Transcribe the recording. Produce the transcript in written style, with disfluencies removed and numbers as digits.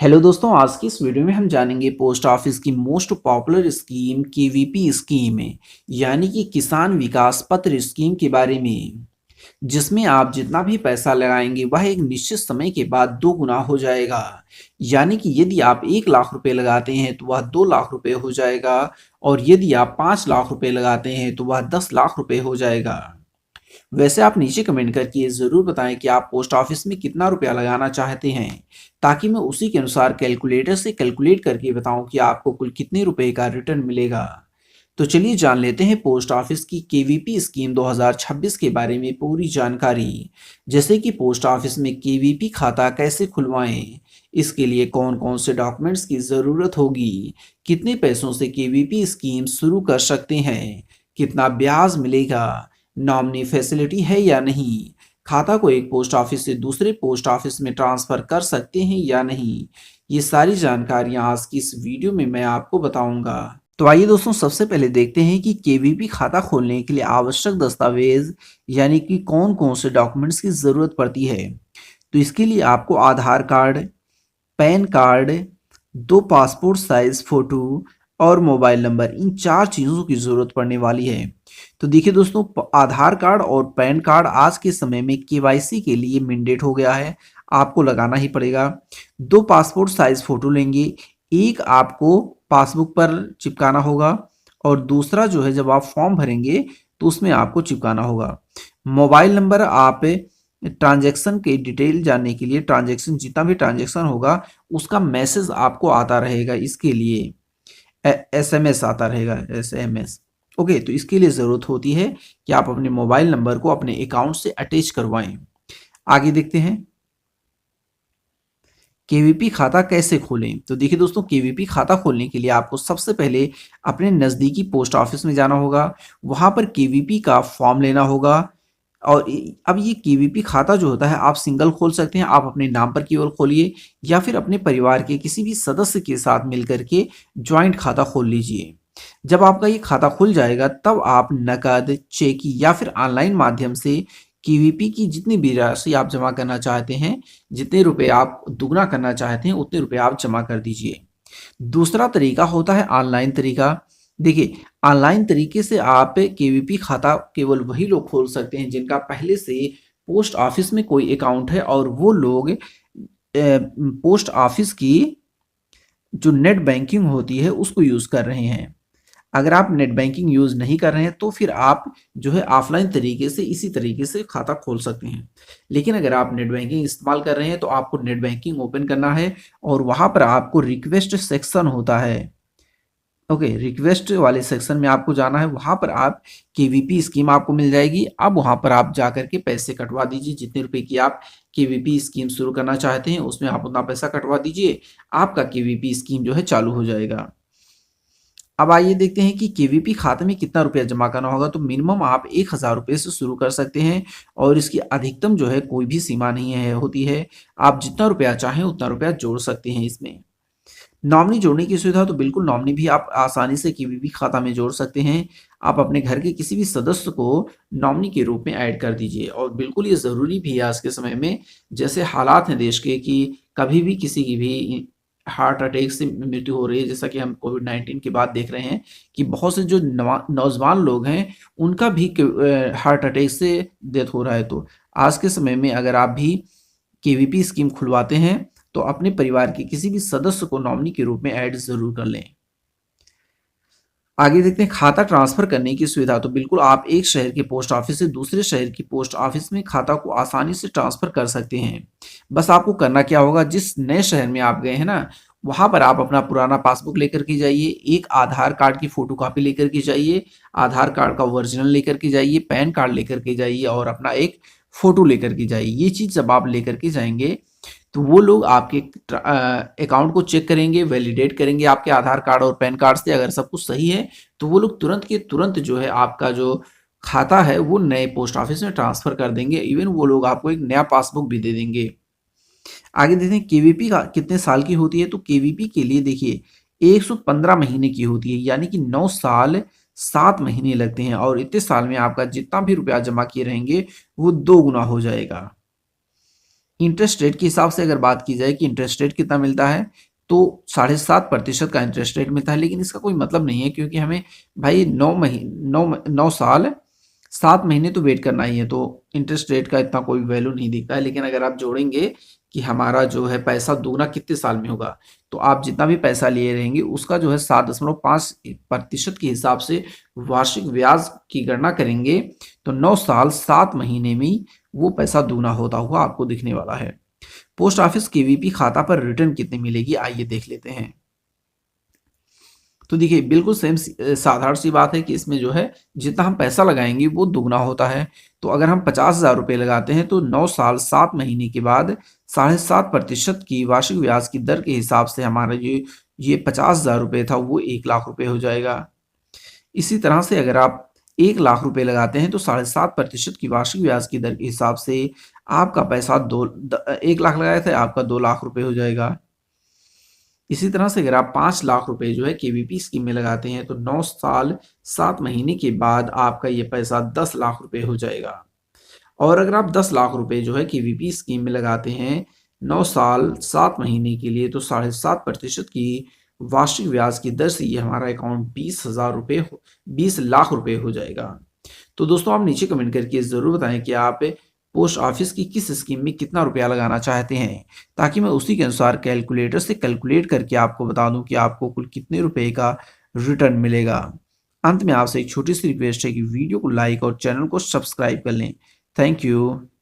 Hello दोस्तों, आज की इस वीडियो में हम जानेंगे पोस्ट ऑफिस की most popular scheme KVP scheme है, यानी कि किसान विकास पत्र स्कीम के बारे में, जिसमें आप जितना भी पैसा लगाएंगे वह एक निश्चित समय के बाद 2 गुना हो जाएगा। यानी कि यदि आप 1 लाख रुपए लगाते हैं तो वह 2 लाख रुपए हो जाएगा, और यदि आप 5 लाख रुपए लगाते हैं तो वह 10 लाख रुपए हो जाएगा। वैसे आप नीचे कमेंट करके ये ज़रूर बताएं कि आप पोस्ट ऑफिस में कितना रुपया लगाना चाहते हैं, ताकि मैं उसी के अनुसार कैलकुलेटर से कैलकुलेट करके बताऊं कि आपको कुल कितने रुपए का रिटर्न मिलेगा। तो चलिए जान लेते हैं पोस्ट ऑफिस की केवीपी स्कीम 2026 के बारे में पूरी जानकारी। जैसे कि पोस्ट ऑफिस में केवीपी खाता कैसे खुलवाएं, इसके लिए कौन कौन से डॉक्यूमेंट्स की ज़रूरत होगी, कितने पैसों से केवीपी स्कीम शुरू कर सकते हैं, कितना ब्याज मिलेगा, नॉमिनी फैसिलिटी है या नहीं, खाता को एक पोस्ट ऑफिस से दूसरे पोस्ट ऑफिस में ट्रांसफर कर सकते हैं या नहीं, ये सारी जानकारियां आज की इस वीडियो में मैं आपको बताऊंगा। तो आइए दोस्तों, सबसे पहले देखते हैं कि केवीपी खाता खोलने के लिए आवश्यक दस्तावेज यानी कि कौन कौन से डॉक्यूमेंट्स की जरूरत पड़ती है। तो इसके लिए आपको Aadhaar card, PAN card, 2 passport size photo और मोबाइल नंबर, इन 4 चीज़ों की ज़रूरत पड़ने वाली है। तो देखिए दोस्तों, आधार कार्ड और पैन कार्ड आज के समय में केवाईसी के लिए मैंडेट हो गया है, आपको लगाना ही पड़ेगा। 2 पासपोर्ट साइज फोटो लेंगे, एक आपको पासबुक पर चिपकाना होगा और दूसरा जो है जब आप फॉर्म भरेंगे तो उसमें आपको चिपकाना होगा। मोबाइल नंबर, आप ट्रांजैक्शन के डिटेल जानने के लिए, ट्रांजैक्शन जितना भी ट्रांजैक्शन होगा उसका मैसेज आपको आता रहेगा, इसके लिए एसएमएस आता रहेगा, एसएमएस। ओके, तो इसके लिए ज़रूरत होती है कि आप अपने मोबाइल नंबर को अपने अकाउंट से अटैच करवाएं। आगे देखते हैं केवीपी खाता कैसे खोलें। तो देखिए दोस्तों, केवीपी खाता खोलने के लिए आपको सबसे पहले अपने नज़दीकी पोस्ट ऑफिस में जाना होगा, वहाँ पर केवीपी का फॉर्म लेना होगा। और अब ये केवीपी खाता जो होता है आप सिंगल खोल सकते हैं, आप अपने नाम पर केवल खोलिए, या फिर अपने परिवार के किसी भी सदस्य के साथ मिलकर के ज्वाइंट खाता खोल लीजिए। जब आपका ये खाता खुल जाएगा तब आप नकद, चेक या फिर ऑनलाइन माध्यम से केवीपी की जितनी भी राशि आप जमा करना चाहते हैं, जितने रुपए आप दुगना करना चाहते हैं उतने रुपए आप जमा कर दीजिए। दूसरा तरीका होता है ऑनलाइन तरीका। देखिए, ऑनलाइन तरीके से आप केवीपी खाता केवल वही लोग खोल सकते हैं जिनका पहले से पोस्ट ऑफिस में कोई अकाउंट है और वो लोग पोस्ट ऑफिस की जो नेट बैंकिंग होती है उसको यूज़ कर रहे हैं। अगर आप नेट बैंकिंग यूज़ नहीं कर रहे हैं तो फिर आप जो है ऑफलाइन तरीके से इसी तरीके से खाता खोल सकते हैं। लेकिन अगर आप नेट बैंकिंग इस्तेमाल कर रहे हैं तो आपको नेट बैंकिंग ओपन करना है और वहाँ पर आपको रिक्वेस्ट सेक्शन होता है। ओके, रिक्वेस्ट वाले सेक्शन में आपको जाना है, वहाँ पर आप केवीपी स्कीम आपको मिल जाएगी। अब वहाँ पर आप जा करके पैसे कटवा दीजिए, जितने रुपए की आप केवीपी स्कीम शुरू करना चाहते हैं उसमें आप उतना पैसा कटवा दीजिए, आपका केवीपी स्कीम जो है चालू हो जाएगा। अब आइए देखते हैं कि केवीपी खाते में कितना रुपया जमा करना होगा। तो मिनिमम आप 1,000 रुपये से शुरू कर सकते हैं और इसकी अधिकतम जो है कोई भी सीमा नहीं है होती है, आप जितना रुपया चाहें उतना रुपया जोड़ सकते हैं इसमें। नॉमिनी जोड़ने की सुविधा, तो बिल्कुल नॉमिनी भी आप आसानी से केवीपी खाता में जोड़ सकते हैं। आप अपने घर के किसी भी सदस्य को नॉमिनी के रूप में ऐड कर दीजिए, और बिल्कुल ये ज़रूरी भी है आज के समय में, जैसे हालात हैं देश के कि कभी भी किसी की भी हार्ट अटैक से मृत्यु हो रही है। जैसा कि हम कोविड-19 के बाद देख रहे हैं कि बहुत से जो नौजवान लोग हैं उनका भी हार्ट अटैक से डेथ हो रहा है। तो आज के समय में अगर आप भी केवीपी स्कीम खुलवाते हैं तो अपने परिवार के किसी भी सदस्य को नॉमिनी के रूप में ऐड जरूर कर लें। आगे देखते हैं खाता ट्रांसफर करने की सुविधा। तो बिल्कुल आप एक शहर के पोस्ट ऑफिस से दूसरे शहर की पोस्ट ऑफिस में खाता को आसानी से ट्रांसफर कर सकते हैं। बस आपको करना क्या होगा, जिस नए शहर में आप गए हैं ना, वहां पर आप अपना पुराना पासबुक लेकर के जाइए, एक आधार कार्ड की फोटो कॉपी लेकर के जाइए, आधार कार्ड का ओरिजिनल लेकर के जाइए, पैन कार्ड लेकर के जाइए और अपना एक फोटो लेकर के जाइए। ये चीज जब आप लेकर के जाएंगे तो वो लोग आपके अकाउंट को चेक करेंगे, वैलिडेट करेंगे आपके आधार कार्ड और पैन कार्ड से। अगर सब कुछ सही है तो वो लोग तुरंत के तुरंत जो है आपका जो खाता है वो नए पोस्ट ऑफिस में ट्रांसफर कर देंगे। इवन वो लोग आपको एक नया पासबुक भी दे देंगे। आगे देखते हैं केवीपी का कितने साल की होती है। तो केवीपी के लिए देखिए 115 महीने की होती है, यानी कि 9 साल 7 महीने लगते हैं, और इतने साल में आपका जितना भी रुपया जमा किए रहेंगे वो 2 गुना हो जाएगा। इंटरेस्ट रेट के हिसाब से अगर बात की जाए कि इंटरेस्ट रेट कितना मिलता है, तो 7.5% का इंटरेस्ट रेट मिलता है। लेकिन इसका कोई मतलब नहीं है, क्योंकि हमें भाई 9 साल 7 महीने तो वेट करना ही है, तो इंटरेस्ट रेट का इतना कोई वैल्यू नहीं दिखता है। लेकिन अगर आप जोड़ेंगे कि हमारा जो है पैसा दुगना कितने साल में होगा, तो आप जितना भी पैसा लिए रहेंगे उसका जो है 7.5% के हिसाब से वार्षिक ब्याज की गणना करेंगे, तो 9 साल 7 महीने में ही वो पैसा दूना होता हुआ आपको दिखने वाला है। पोस्ट ऑफिस केवीपी खाता पर रिटर्न कितनी मिलेगी, आइए देख लेते हैं। तो देखिए बिल्कुल सेम साधारण सी बात है कि इसमें जो है जितना हम पैसा लगाएंगे वो दुगना होता है। तो अगर हम 50,000 रुपये लगाते हैं, तो 9 साल 7 महीने के बाद 7.5% की वार्षिक ब्याज की दर के हिसाब से हमारा ये 50,000 रुपये था वो 1 लाख रुपये हो जाएगा। इसी तरह से अगर आप 1 लाख रुपए लगाते हैं, तो 7.5% की वार्षिक ब्याज की दर के हिसाब से आपका पैसा 1 लाख लगाया था, आपका 2 लाख रुपए हो जाएगा। इसी तरह से अगर आप 5 लाख रुपए जो है केवीपी स्कीम में लगाते हैं, तो 9 साल 7 महीने के बाद आपका ये पैसा 10 लाख रुपए हो जाएगा। और अगर आप 10 लाख रुपए जो है केवीपी स्कीम में लगाते हैं 9 साल 7 महीने के लिए, तो 7.5% की वार्षिक ब्याज की दर से ये हमारा अकाउंट 20,000 रुपये 20 लाख रुपए हो जाएगा। तो दोस्तों आप नीचे कमेंट करके ज़रूर बताएं कि आप पोस्ट ऑफिस की किस स्कीम में कितना रुपया लगाना चाहते हैं, ताकि मैं उसी के अनुसार कैलकुलेटर से कैलकुलेट करके आपको बता दूं कि आपको कुल कितने रुपए का रिटर्न मिलेगा। अंत में आपसे एक छोटी सी रिक्वेस्ट है कि वीडियो को लाइक और चैनल को सब्सक्राइब कर लें। Thank you.